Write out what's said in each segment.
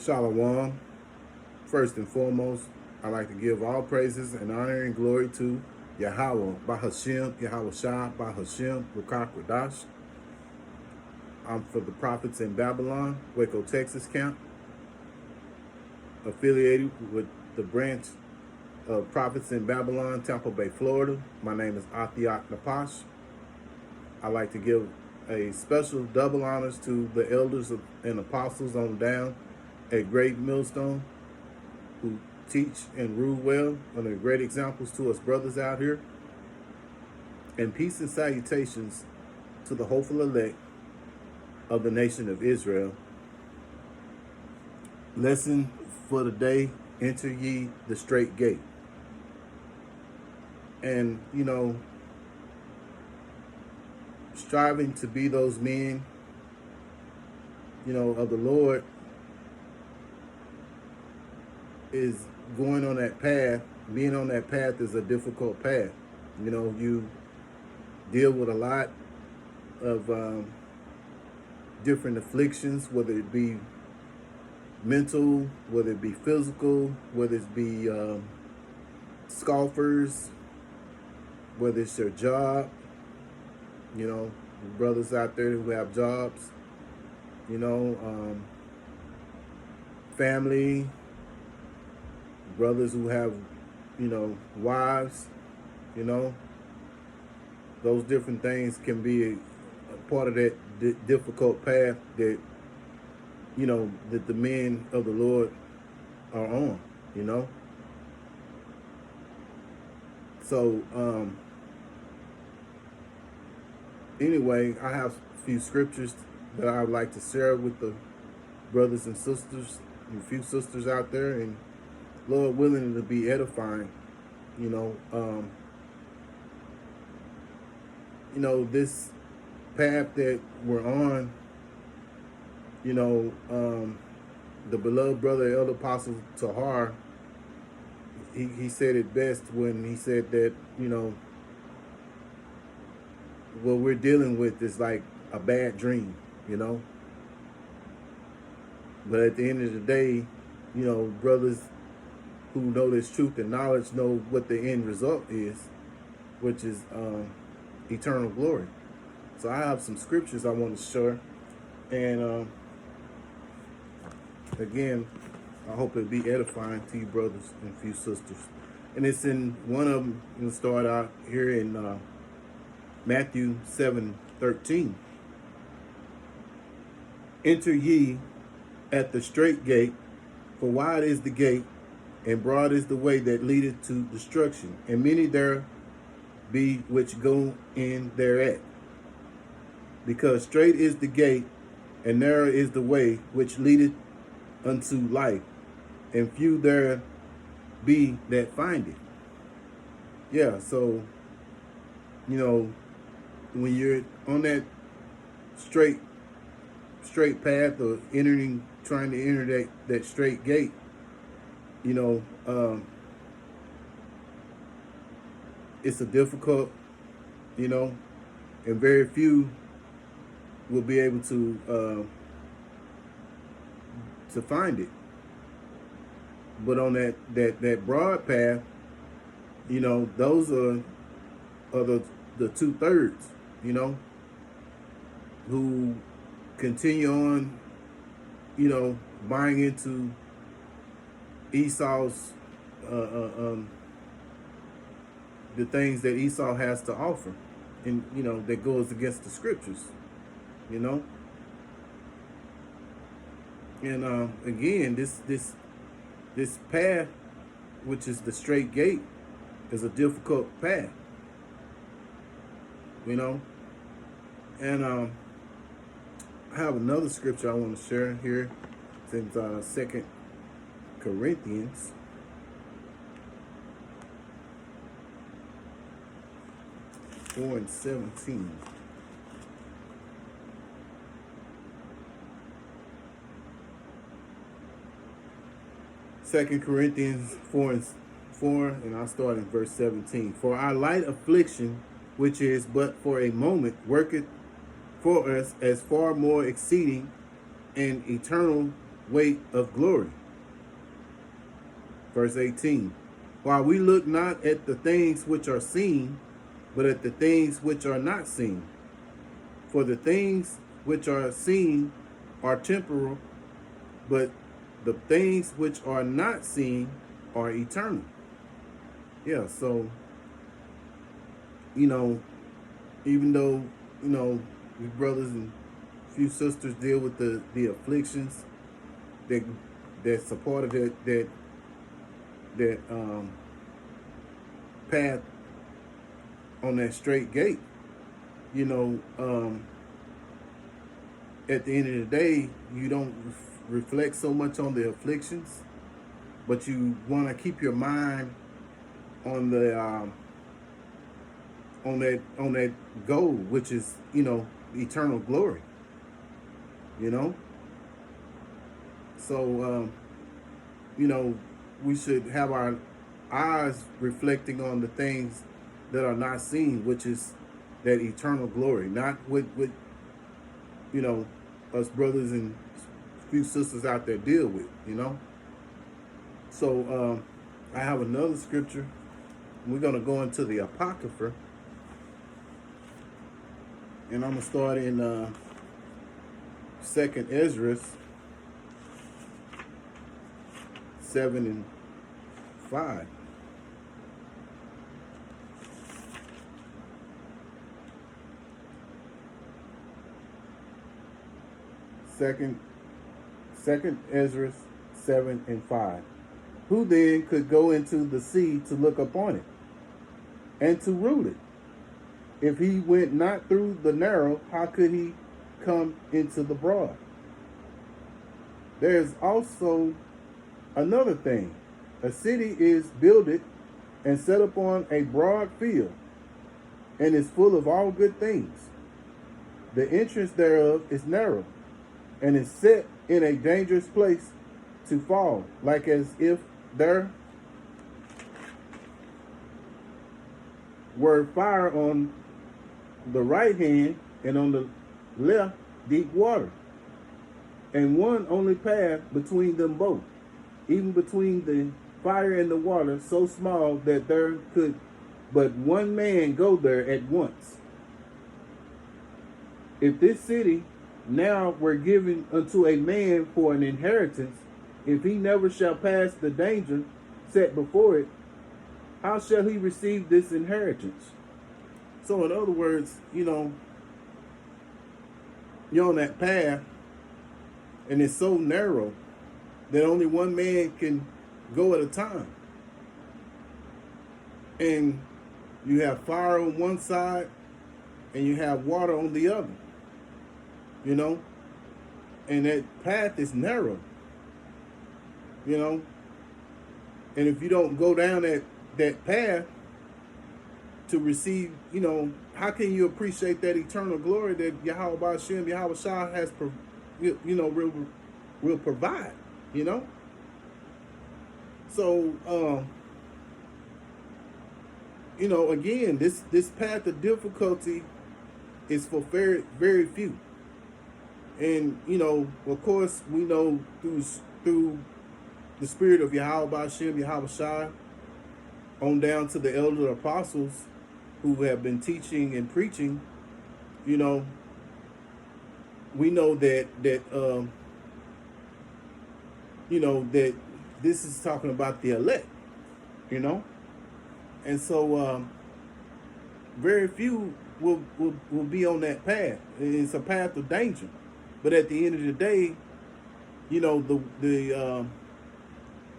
Shalom. First and foremost, I'd like to give all praises and honor and glory to Yahweh, Bahashem, Yahweh Shah, Bahashem, Rukak Radash. I'm for the Prophets in Babylon, Waco, Texas camp, affiliated with the branch of Prophets in Babylon, Tampa Bay, Florida. My name is Athiak Napash. I'd like to give a special double honors to the elders and apostles on down at Great Millstone who teach and rule well and are great examples to us brothers out here. And peace and salutations to the hopeful elect of the nation of Israel. Lesson for the day, enter ye the strait gate. And, striving to be those men, of the Lord is going on that path. Being on that path is a difficult path. You deal with a lot of different afflictions, whether it be mental, whether it be physical, whether it be scoffers, whether it's your job, brothers out there who have jobs, family, brothers who have, wives, those different things can be a part of that difficult path that, that the men of the Lord are on, So, anyway, I have a few scriptures that I would like to share with the brothers and sisters, and a few sisters out there, and Lord willing, to be edifying. This path that we're on, the beloved brother, Elder Apostle Tahar, he said it best when he said that, what we're dealing with is like a bad dream, But at the end of the day, brothers who know this truth and knowledge know what the end result is, which is eternal glory. So I have some scriptures I want to share. And again, I hope it'll be edifying to you brothers and a few sisters. And it's in one of them, we'll start out here in Matthew 7:13. Enter ye at the strait gate, for wide is the gate, and broad is the way that leadeth to destruction, and many there be which go in thereat. Because strait is the gate, and narrow is the way which leadeth unto life, and few there be that find it. Yeah, so, when you're on that straight path or trying to enter that straight gate, it's a difficult, and very few will be able to find it. But on that broad path, those are the 2/3, who continue on, buying into Esau's the things that Esau has to offer, and that goes against the scriptures, and again, this path, which is the straight gate, is a difficult path, and I have another scripture I want to share here. It's in 2 Corinthians. Four and 17. Second Corinthians 4 and I'll start in verse 17. For our light affliction, which is but for a moment, worketh for us as far more exceeding and eternal weight of glory. Verse 18. While we look not at the things which are seen, but at the things which are not seen. For the things which are seen are temporal, but the things which are not seen are eternal. Yeah, so, even though, we brothers and few sisters deal with the afflictions that's a part of that path on that straight gate, at the end of the day, you don't reflect so much on the afflictions, but you want to keep your mind on the on that goal, which is eternal glory. So we should have our eyes reflecting on the things that are not seen, which is that eternal glory, not with us brothers and few sisters out there deal with. So I have another scripture. We're going to go into the Apocrypha, and I'm going to start in 2nd Ezra 7 and 5. Second Ezra 7 and 5. Who then could go into the sea to look upon it, and to rule it? If he went not through the narrow, how could he come into the broad? There is also another thing. A city is builded and set upon a broad field, and is full of all good things. The entrance thereof is narrow, and is set in a dangerous place to fall, like as if there were fire on the right hand, and on the left deep water, and one only path between them both, even between the fire and the water, so small that there could but one man go there at once. If this city now were given unto a man for an inheritance, if he never shall pass the danger set before it, how shall he receive this inheritance? So in other words, you're on that path, and it's so narrow that only one man can go at a time. And you have fire on one side, and you have water on the other. And that path is narrow. And if you don't go down that path to receive, how can you appreciate that eternal glory that Yahweh Ba'ashem, Yahweh Shah has, will provide, So, again, this path of difficulty is for very, very few. And, of course, we know through the spirit of Yahweh Ba'ashem, Yahweh Shah, on down to the elder apostles who have been teaching and preaching, we know that this is talking about the elect, and so very few will be on that path. It's a path of danger, but at the end of the day,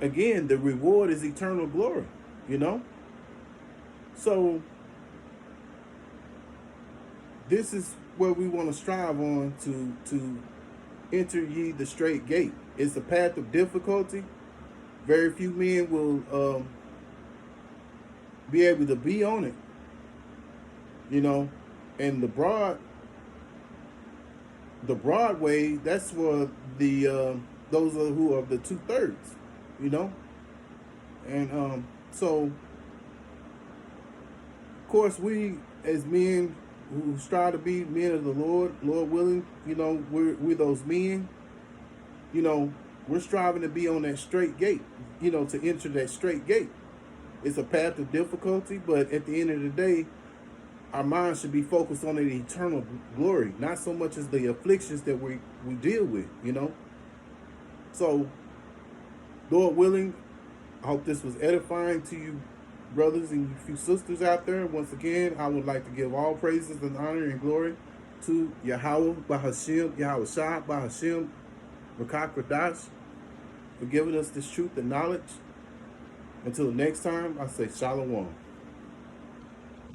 again, the reward is eternal glory, So this is what we want to strive on to enter ye the straight gate. It's a path of difficulty. Very few men will be able to be on it, and the broad way, that's for the those who are the 2/3, and so of course we as men who strive to be men of the Lord willing, we're those men, We're striving to be on that straight gate, you know, to enter that straight gate. It's a path of difficulty, but at the end of the day, our mind should be focused on the eternal glory, not so much as the afflictions that we deal with, you know. So, Lord willing, I hope this was edifying to you, brothers and you few sisters out there. Once again, I would like to give all praises and honor and glory to Yahweh Bahashim, Yahweh Shah Bahashim, Rakak Radash, for giving us this truth and knowledge. Until next time, I say Shalom.